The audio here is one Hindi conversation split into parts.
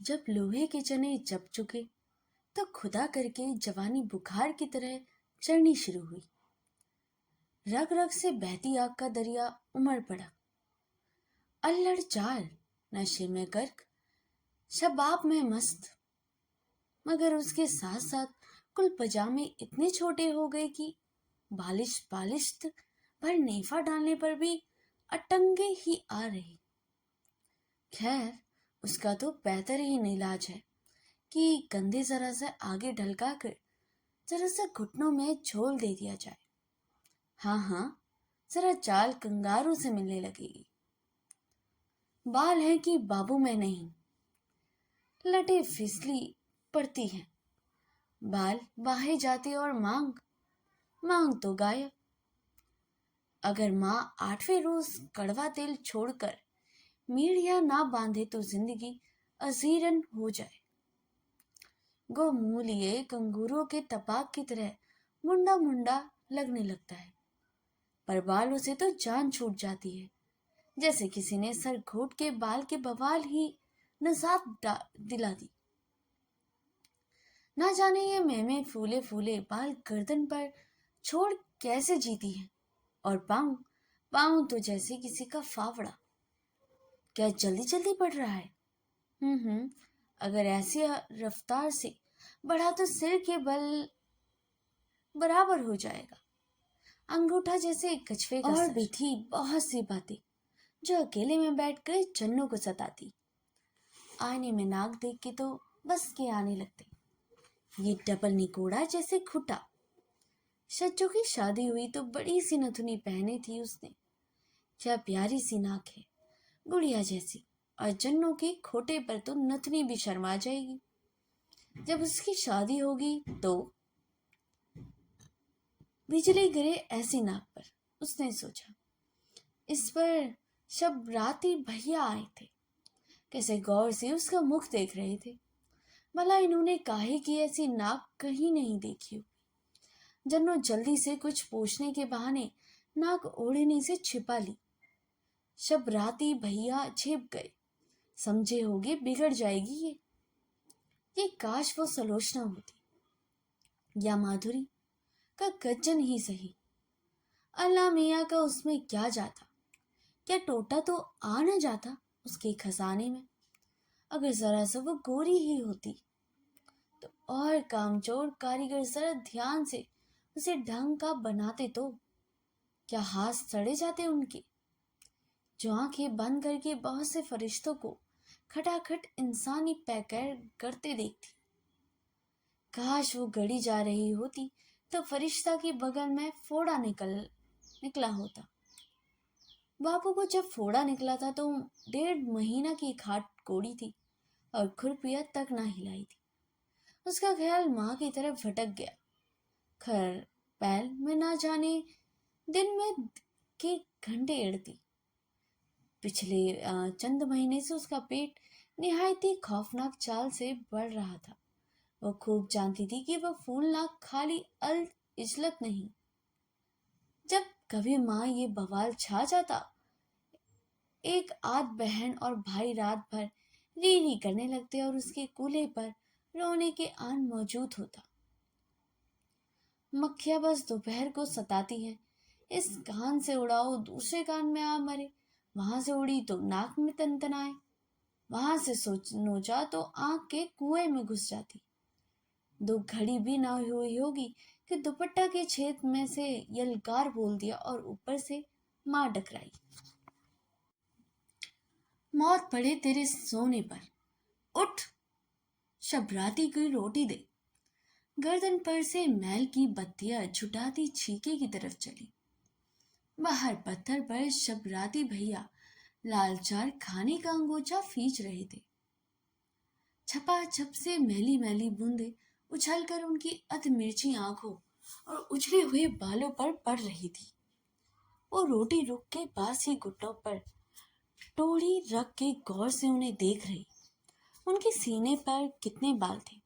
जब लोहे के चने जब चुके तो खुदा करके जवानी बुखार की तरह चढ़नी शुरू हुई। रग रग से बहती आग का दरिया उमड़ पड़ा। अल्लड़ चाल, नशे में गर्क, शबाब में मस्त। मगर उसके साथ साथ कुल पजामे इतने छोटे हो गए कि बालिश बालिश्त पर नेफा डालने पर भी अटंगे ही आ रहे। खैर, उसका तो बेहतर ही इलाज है कि कंधे जरा सा आगे ढलका कर जरा सा घुटनों में झोल दे दिया जाए। हाँ हाँ, जरा चाल कंगारू से मिलने लगेगी। बाल है कि बाबू में नहीं, लटे फिसली पड़ती हैं। बाल बाहे जाते और मांग मांग तो गायब। अगर माँ 8वें रोज कड़वा तेल छोड़कर मीढ़िया ना बांधे तो जिंदगी अजीरन हो जाए। गो मुंह लिए कंगूरों के तपाक की तरह मुंडा मुंडा लगने लगता है, पर बालों से तो जान छूट जाती है, जैसे किसी ने सर घोट के बाल के बवाल ही नजात दिला दी। ना जाने ये मैमे फूले फूले बाल गर्दन पर छोड़ कैसे जीती है। और पाँव पाँव तो जैसे किसी का फावड़ा। क्या जल्दी जल्दी बढ़ रहा है? अगर ऐसी रफ्तार से बढ़ा तो सिर के बल बराबर हो जाएगा। अंगूठा जैसे कछुए का और भी थी बहुत सी बातें जो अकेले में बैठकर चन्नू को सताती। आईने में नाक देख के तो बस के आने लगते। ये डबल निकोड़ा जैसे खुटा। सज्जू की शादी हुई तो बड़ी सी नथुनी पहनी थी उसने। क्या प्यारी सी नाक है, गुड़िया जैसी। और जन्नू के खोटे पर तो नथुनी भी शर्मा जाएगी। जब उसकी शादी होगी तो बिजली गिरे ऐसी नाक पर, उसने सोचा। इस पर शबराती भैया आए थे, कैसे गौर से उसका मुख देख रहे थे। भला इन्होंने काहे की ऐसी नाक कहीं नहीं देखी हो। जन्नू जल्दी से कुछ पूछने के बहाने नाक ओढ़ने से छिपा ली। शबराती भैया छिप गए। समझे होगे बिगड़ जाएगी ये काश वो सलोचना होती या माधुरी का गज्जन ही सही। अल्लाह मियाँ का उसमें क्या जाता। क्या टोटा तो आ न जाता उसके खजाने में। अगर जरा सा वो गोरी ही होती तो, और कामचोर कारीगर जरा ध्यान से उसे ढंग का बनाते तो क्या हाथ सड़े जाते उनके, जो आंखें बंद करके बहुत से फरिश्तों को खटाखट इंसानी पैकर करते देखती। काश वो गड़ी जा रही होती तो फरिश्ता के बगल में फोड़ा निकला होता। बापू को जब फोड़ा निकला था तो 1.5 महीना की खाट कोड़ी थी और खुरपिया तक ना हिलाई थी। उसका ख्याल माँ की तरफ भटक गया। खैर, पैल में ना जाने दिन में के घंटे एड़ती। पिछले चंद महीने से उसका पेट निहायती खौफनाक चाल से बढ़ रहा था। वो खूब जानती थी कि वह फूलनाक खाली अल इजलत नहीं। जब कभी माँ ये बवाल छा जाता, एक आध बहन और भाई रात भर री री करने लगते और उसके कूल्हे पर रोने के आन मौजूद होता। मक्खियाँ बस दोपहर को सताती हैं। इस कान से उड़ाओ दूसरे कान में आ मरे, वहां से उड़ी तो नाक में तनतनाए, वहां से नोचा तो आंख के कुएं में घुस जाती। 2 घड़ी भी ना हुई होगी कि दुपट्टा के छेद में से यलकार बोल दिया और ऊपर से माँ डकराई। मौत पड़े तेरे सोने पर, उठ, शबराती की रोटी दे। गर्दन पर से मैल की बत्तियां छुटाती छीके की तरफ चली। बाहर पत्थर पर शबराती भैया लालचार खाने का अंगोछा फींच रहे थे। छपाछप से मैली मैली बूंदे उछलकर उनकी अध मिर्ची आंखों और उछले हुए बालों पर पड़ रही थी। वो रोटी रुक के पास ही घुटनों पर टोड़ी रख के गौर से उन्हें देख रही। उनके सीने पर कितने बाल थे,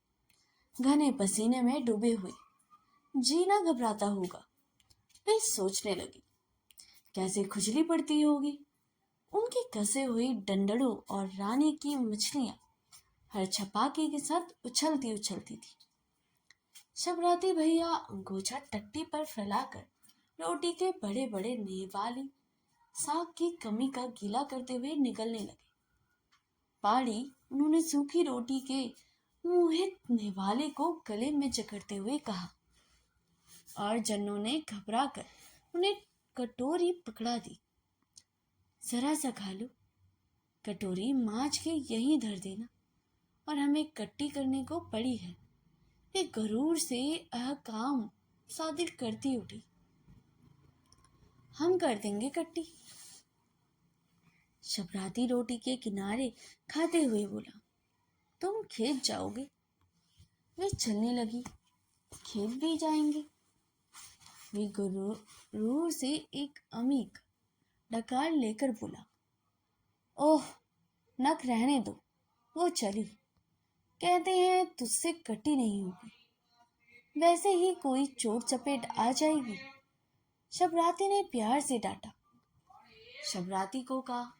घने पसीने में डूबे हुए। जीना घबराता होगा, वे सोचने लगी। कैसे खुजली पड़ती होगी। उनके कसे हुए डंडड़ों और रानी की मछलियां हर छपाके के साथ उछलती उछलती थी। शबराती भैया अंगोछा टट्टी पर फैलाकर रोटी के बड़े बड़े नेवाले साग की कमी का गीला करते हुए निकलने लगे। पाड़ी उन्होंने सूखी रोटी के मोहित नेवाले को गले में जकड़ते हुए कहा और जन्नों ने घबरा कर उन्हें कटोरी पकड़ा दी। जरा सा खा लो, कटोरी मांझ के यहीं धर देना और हमें कट्टी करने को पड़ी है। वे गरूर से काम सादिर करती उठी। हम कर देंगे कट्टी। शबराती रोटी के किनारे खाते हुए बोला, तुम खेत जाओगे? वे चलने लगी, खेत भी जाएंगे। वे गरूर से एक अमीक डकार लेकर बोला, ओह नक रहने दो, वो चली। कहते हैं तुझसे कटी नहीं होगी, वैसे ही कोई चोट चपेट आ जाएगी। शबराती ने प्यार से डांटा। शबराती को कहा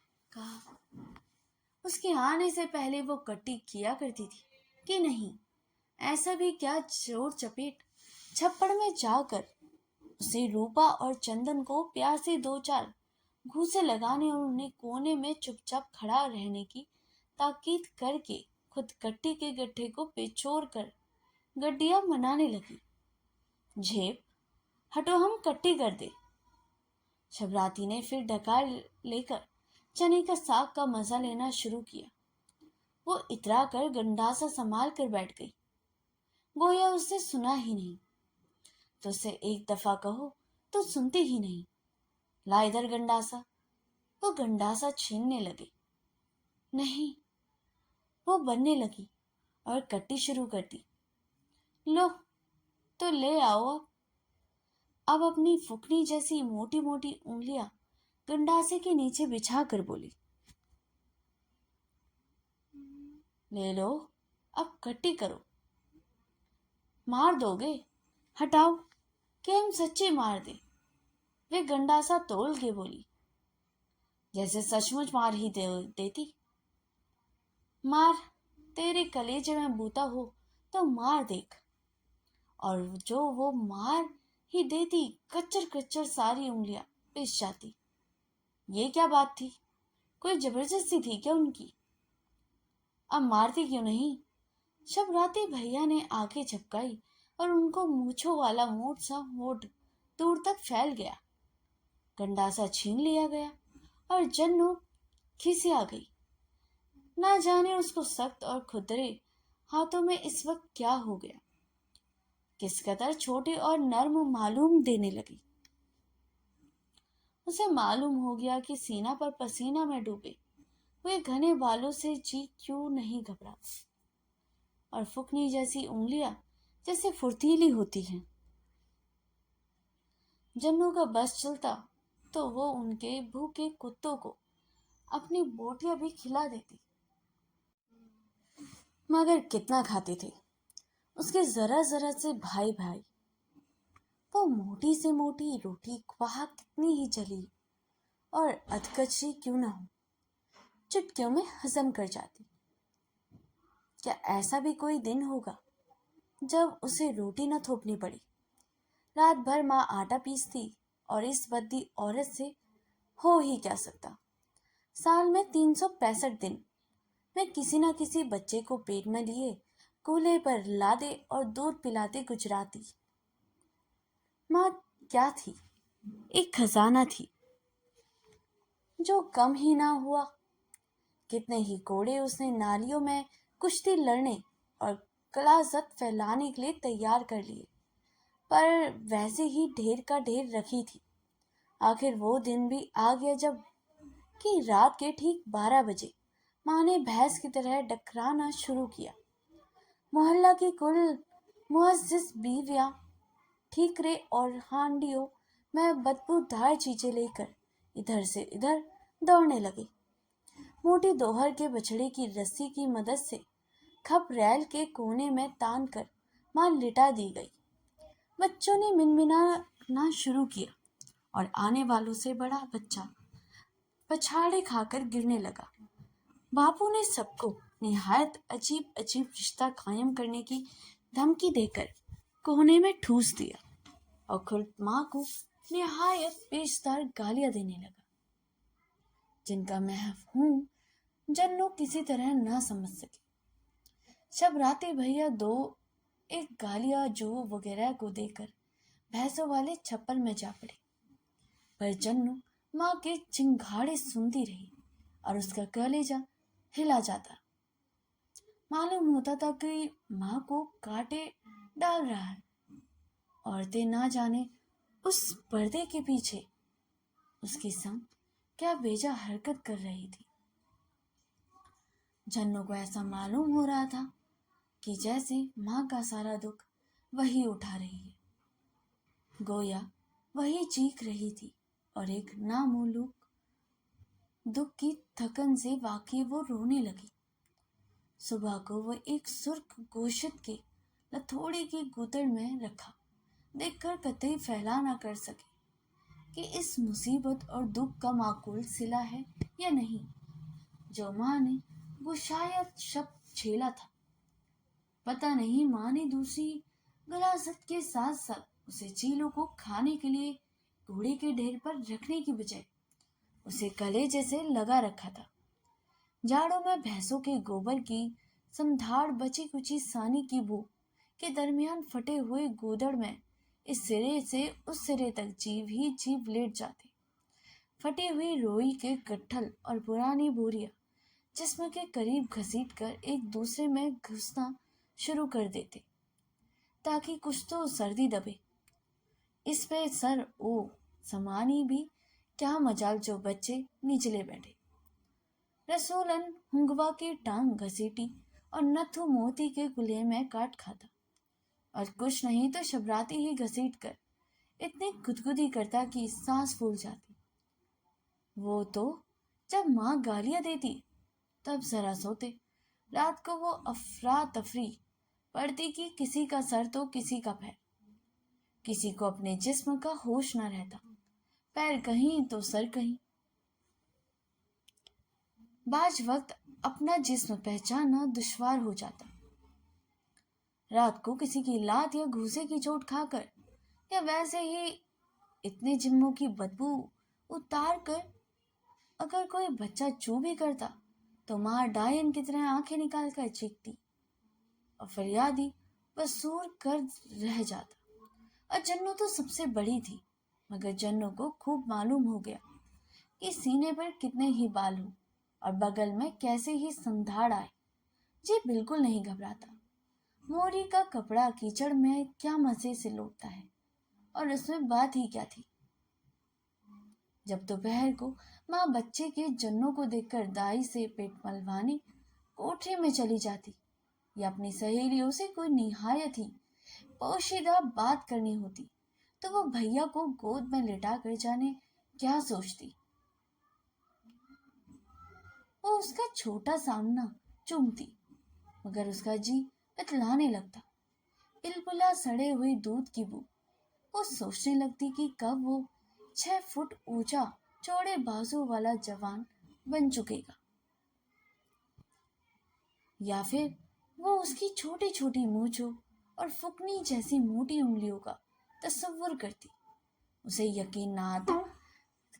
उसके आने से पहले वो कट्टी किया करती थी कि नहीं। ऐसा भी क्या चोट चपेट। छप्पड़ में जाकर उसे रूपा और चंदन को प्यार से दो चार घूंसे लगाने और उन्हें कोने में चुपचाप खड़ा रहने की ताकीद करके खुद कट्टी के गड्ढे को पेचोर कर गड्डियां मनाने लगी। झेप हटो, हम कट्टी कर दे। शबराती ने फिर डकार लेकर चने का साग का मजा लेना शुरू किया। वो इतरा कर गंडासा संभाल कर बैठ गई, गोया उससे सुना ही नहीं। तो उसे एक दफा कहो तो सुनती ही नहीं। ला इधर गंडासा। वो गंडासा छीनने लगे। नहीं, वो बनने लगी और कट्टी शुरू कर दी। लो तो ले आओ। अब अपनी फुकनी जैसी मोटी मोटी उंगलियां गंडासे के नीचे बिछा कर बोली, ले लो, अब कट्टी करो। मार दोगे? हटाओ कि हम सच्ची मार दे। वे गंडासा तोल के बोली, जैसे सचमुच मार ही देती। मार, तेरे कलेजे में बूता हो तो मार देख। और जो वो मार ही देती, कच्चर कच्चर सारी उंगलियां पिस जाती। ये क्या बात थी? कोई जबरदस्ती थी क्या उनकी? अब मारती क्यों नहीं? शबराती भैया ने आंखें झपकाई और उनको मूछों वाला मोट सा होठ दूर तक फैल गया। गंडासा छीन लिया गया और जन्नू खिसिया गई। ना जाने उसको सख्त और खुरदरे हाथों में इस वक्त क्या हो गया, किस कदर छोटे और नर्म मालूम देने लगी। उसे मालूम हो गया कि सीना पर पसीना में डूबे हुए घने बालों से जी क्यों नहीं घबराती और फुकनी जैसी उंगलियां जैसे फुर्तीली होती हैं। जन्नू का बस चलता तो वो उनके भूखे कुत्तों को अपनी बोटियां भी खिला देती, मगर कितना खाते थे उसके जरा जरा से भाई भाई। वो मोटी से मोटी रोटी वहां कितनी ही जली और अधकचरी क्यों ना हो, चुटकियों में हजम कर जाती। क्या ऐसा भी कोई दिन होगा जब उसे रोटी न थोपनी पड़ी? रात भर माँ आटा पीसती और इस बद्दी औरत से हो ही क्या सकता। साल में 365 दिन मैं किसी न किसी बच्चे को पेट में लिए कूल्हे पर लादे और दूध पिलाते गुजराती। माँ क्या थी? एक खजाना थी जो कम ही ना हुआ। कितने ही कोड़े उसने नालियों में कुश्ती लड़ने और कलाजत फैलाने के लिए तैयार कर लिए, पर वैसे ही ढेर का ढेर रखी थी। आखिर वो दिन भी आ गया जब कि रात के ठीक 12 बजे माँ ने भैंस की तरह डकराना शुरू किया। मोहल्ला की कुल मुअज्जिज बीवियां ठीकरे और हांडियों में बदबूदार चीजें लेकर इधर से इधर दौड़ने लगे। मोटी दोहर के बछड़े की रस्सी की मदद से खप रैल के कोने में तान कर मां लिटा दी गई। बच्चों ने मिनमिनाना शुरू किया और आने वालों से बड़ा बच्चा पछाड़े खाकर गिरने लगा। बापू ने सबको निहायत अजीब अजीब रिश्ता कायम करने की धमकी देकर कोने में ठूस दिया और खुद माँ को निहायत बेशदार गालियां देने लगा, जिनका महफूम जन्नू किसी तरह न समझ सके। जब राते भैया दो एक गालियां जो वगैरह को देकर भैंसों वाले छप्पर में जा पड़े, पर जन्नू माँ के चिंगाड़े सुनती रही और उसका कलेजा हिला जाता। मालूम होता था कि माँ को काटे डाल रहा है। औरतें ना जाने उस पर्दे के पीछे उसके संग क्या बेजा हरकत कर रही थी। जन्नू को ऐसा मालूम हो रहा था कि जैसे माँ का सारा दुख वही उठा रही है, गोया वही चीख रही थी और एक नामालूम दुख की थकन से वाकई वो रोने लगी। सुबह को वो एक सुर्ख गोश्त के लथोड़े की गुदड़ में रखा देखकर कतई फैला ना कर सके कि इस मुसीबत और दुख का माकूल सिला है या नहीं, जो माँ ने वो शायद शब्द झेला था। पता नहीं माँ ने दूसरी गलासत के साथ साथ उसे चीलों को खाने के लिए घोड़े के ढेर पर रखने की बजाय उसे कलेजे से लगा रखा था। जाड़ों में भैंसों के गोबर की संधाड़ बची कुची सानी की बू के दरमियान फटे हुए गोदड़ में इस सिरे से उस सिरे तक जीव ही जीव लेट जाते। फटी हुई रोई के गट्ठल और पुरानी बोरियां जिस्म के करीब घसीट कर एक दूसरे में घुसना शुरू कर देते ताकि कुछ तो सर्दी दबे। इस पे सर ओ समानी भी क्या मजाल जो बच्चे निचले बैठे। रसूलन हुंगवा की टांग घसीटी और नथु मोती के गुले में काट खाता और कुछ नहीं तो शबराती ही घसीट कर इतनी गुदगुदी करता कि सांस फूल जाती। वो तो जब माँ गालियां देती तब जरा सोते। रात को वो अफरा तफरी पड़ती कि किसी का सर तो किसी का पैर, किसी को अपने जिस्म का होश न रहता, पैर कहीं तो सर कहीं। बाज वक्त अपना जिस्म पहचानना दुश्वार हो जाता। रात को किसी की लात या घूसे की चोट खाकर या वैसे ही इतने जिम्मों की बदबू उतार कर अगर कोई बच्चा चू भी करता तो माँ डायन की तरह आंखें निकाल कर चीखती और फरियादी बसूर कर रह जाता। और जन्नू तो सबसे बड़ी थी, मगर जन्नू को खूब मालूम हो गया कि सीने पर कितने ही बाल हो और बगल में कैसे ही संधाड़ आए। जी बिल्कुल नहीं घबराता। मोरी का कपड़ा कीचड़ में क्या मजे से लौटता है और उसमें बात ही क्या थी। जब दोपहर को माँ बच्चे के जन्नों को देखकर दाई से पेट मलवाने कोठरी में चली जाती या अपनी सहेलियों से कोई निहायत ही पोशीदा बात करनी होती तो वो भैया को गोद में लिटा कर जाने क्या सोचती। वो उसका छोटा सामना चूमती, मगर उसका जी इतलाने लगता। बिलबुला सड़े हुए दूध की बू वो सोचने लगती कि कब वो 6 फुट ऊंचा चौड़े बाजू वाला जवान बन चुकेगा, या फिर वो उसकी छोटी छोटी मूंछों और फुकनी जैसी मोटी उंगलियों का तस्वुर करती। उसे यकीन ना आता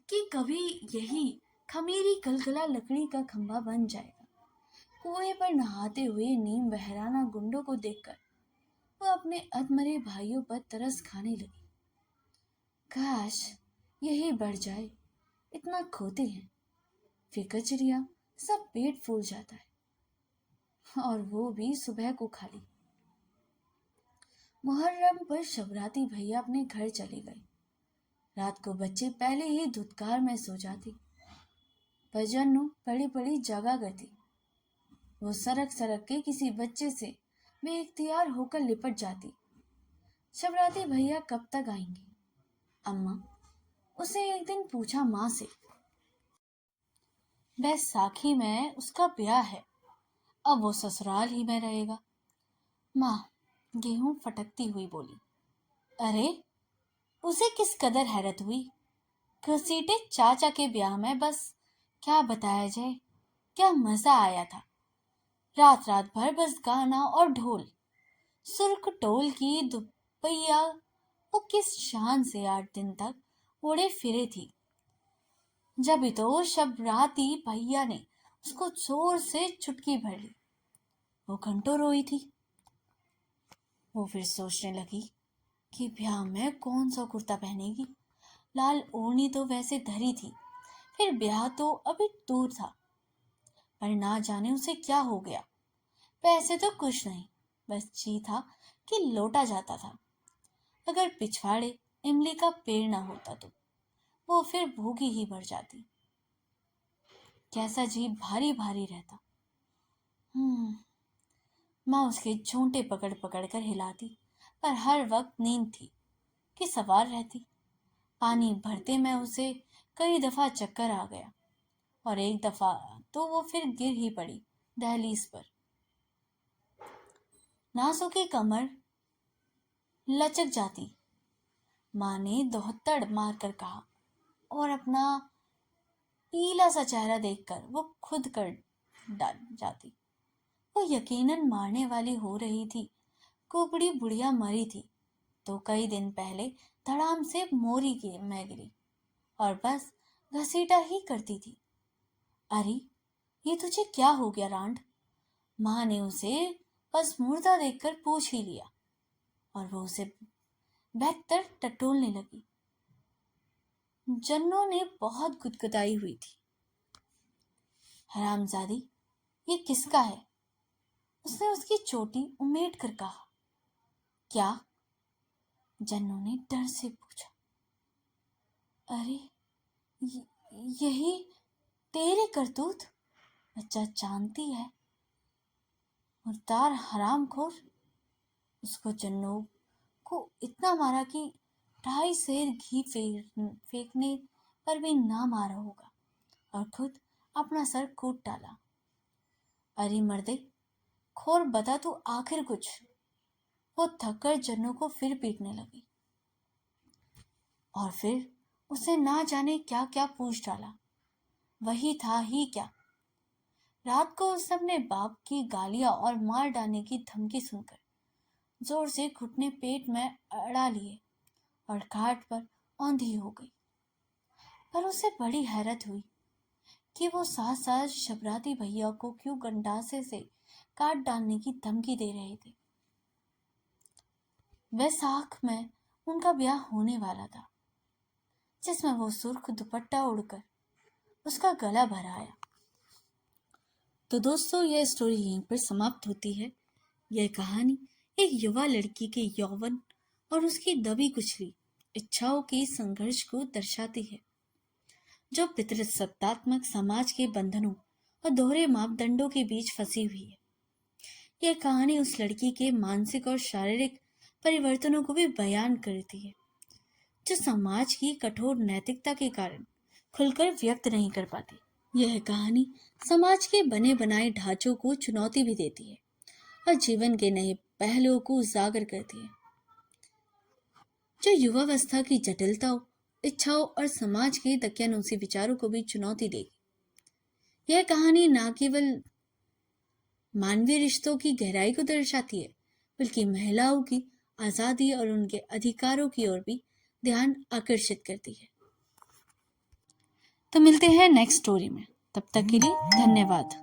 कि कभी यही खमीरी कलकला लकड़ी का खंभा बन जाएगा। कुएं पर नहाते हुए नीम बहराना गुंडों को देखकर वो अपने अधमरे भाइयों पर तरस खाने लगी। काश यही बढ़ जाए, इतना खोते हैं, फिर कचरिया सब पेट फूल जाता है और वो भी सुबह को खाली। मुहर्रम पर शबराती भैया अपने घर चले गए। रात को बच्चे पहले ही धुतकार में सो जाते, पर जन्नू पड़ी पड़ी जागा करती। वो सरक सरक के किसी बच्चे से बेइख्तियार होकर लिपट जाती। शबराती भैया कब तक आएंगे? अम्मा उसे एक दिन पूछा माँ से। बैसाखी में उसका ब्याह है, अब वो ससुराल ही में रहेगा। माँ गेहूं फटकती हुई बोली। अरे उसे किस कदर हैरत हुई। घसीटे चाचा के ब्याह में बस क्या बताया जाए, क्या मजा आया था। रात रात भर बस गाना और ढोल। सुर्ख टोल की दुपहिया वो किस शान से 8 दिन तक उड़े फिरे थी। जब तो शब राती भैया ने उसको जोर से चुटकी भर ली। वो घंटों रोई थी। वो फिर सोचने लगी कि ब्याह में कौन सा कुर्ता पहनेगी। लाल ओढ़नी तो वैसे धरी थी, फिर ब्याह तो अभी दूर था। पर ना जाने उसे क्या हो गया। पैसे तो कुछ नहीं, बस जी था कि लौटा जाता था। अगर पिछवाड़े इमली का पेड़ ना होता तो वो फिर भूखी ही मर जाती। कैसा जी भारी भारी रहता। माँ उसके झूंटे पकड़ पकड़ कर हिलाती, पर हर वक्त नींद थी कि सवार रहती। पानी भरते में उसे कई दफा चक्कर आ गया और एक दफा तो वो फिर गिर ही पड़ी दहलीज पर। नासों की कमर लचक जाती। माँ ने दोहत्तड़ मार कर कहा और अपना पीला सा चेहरा देखकर वो खुद कर डाल जाती। वो यकीनन मारने वाली हो रही थी। कुबड़ी बुढ़िया मरी थी तो कई दिन पहले धड़ाम से मोरी की में गिरी और बस घसीटा ही करती थी। अरे ये तुझे क्या हो गया रांड? माँ ने उसे बस मुर्दा देखकर पूछ ही लिया और वो उसे बेहतर टटोलने लगी। जन्नों ने बहुत गुदगुदाई हुई थी। हरामजादी, ये किसका है? उसने उसकी चोटी उमेट कर कहा। क्या? जन्नों ने डर से पूछा। अरे यही तेरे करतूत? बच्चा जानती है, मुर्दार हरामखोर। उसको जन्नों को इतना मारा कि 2.5 सेर घी फेंकने पर भी ना मारा होगा और खुद अपना सर कूट डाला। अरे मर्दे खोर, बता तू आखिर कुछ। वो थककर जन्नों को फिर पीटने लगी और फिर उसे ना जाने क्या क्या पूछ डाला। वही था ही क्या। रात को उसने अपने बाप की गालियां और मार डालने की धमकी सुनकर जोर से घुटने पेट में अड़ा लिए और घाट पर औंधी हो गई। पर उसे बड़ी हैरत हुई कि वो साथ साथ शबराती भैया को क्यों गंडासे से काट डालने की धमकी दे रहे थे। वैसाख में उनका ब्याह होने वाला था, जिसमें वो सुर्ख दुपट्टा उड़कर उसका गला भर आया। तो दोस्तों, यह स्टोरी यहीं पर समाप्त होती है। यह कहानी एक युवा लड़की के यौवन और उसकी दबी कुचली इच्छाओं के संघर्ष को दर्शाती है, जो पितृसत्तात्मक समाज के बंधनों और दोहरे मापदंडों के बीच फंसी हुई है। यह कहानी उस लड़की के मानसिक और शारीरिक परिवर्तनों को भी बयान करती है, जो समाज की कठोर नैतिकता के कारण खुलकर व्यक्त नहीं कर पाती। यह कहानी समाज के बने बनाए ढांचों को चुनौती भी देती है और जीवन के नए पहलुओं को उजागर करती है, जो युवावस्था की जटिलताओं, इच्छाओं और समाज के दकियानूसी विचारों को भी चुनौती देगी। यह कहानी न केवल मानवीय रिश्तों की गहराई को दर्शाती है, बल्कि महिलाओं की आजादी और उनके अधिकारों की ओर भी ध्यान आकर्षित करती है। तो मिलते हैं नेक्स्ट स्टोरी में। तब तक के लिए धन्यवाद।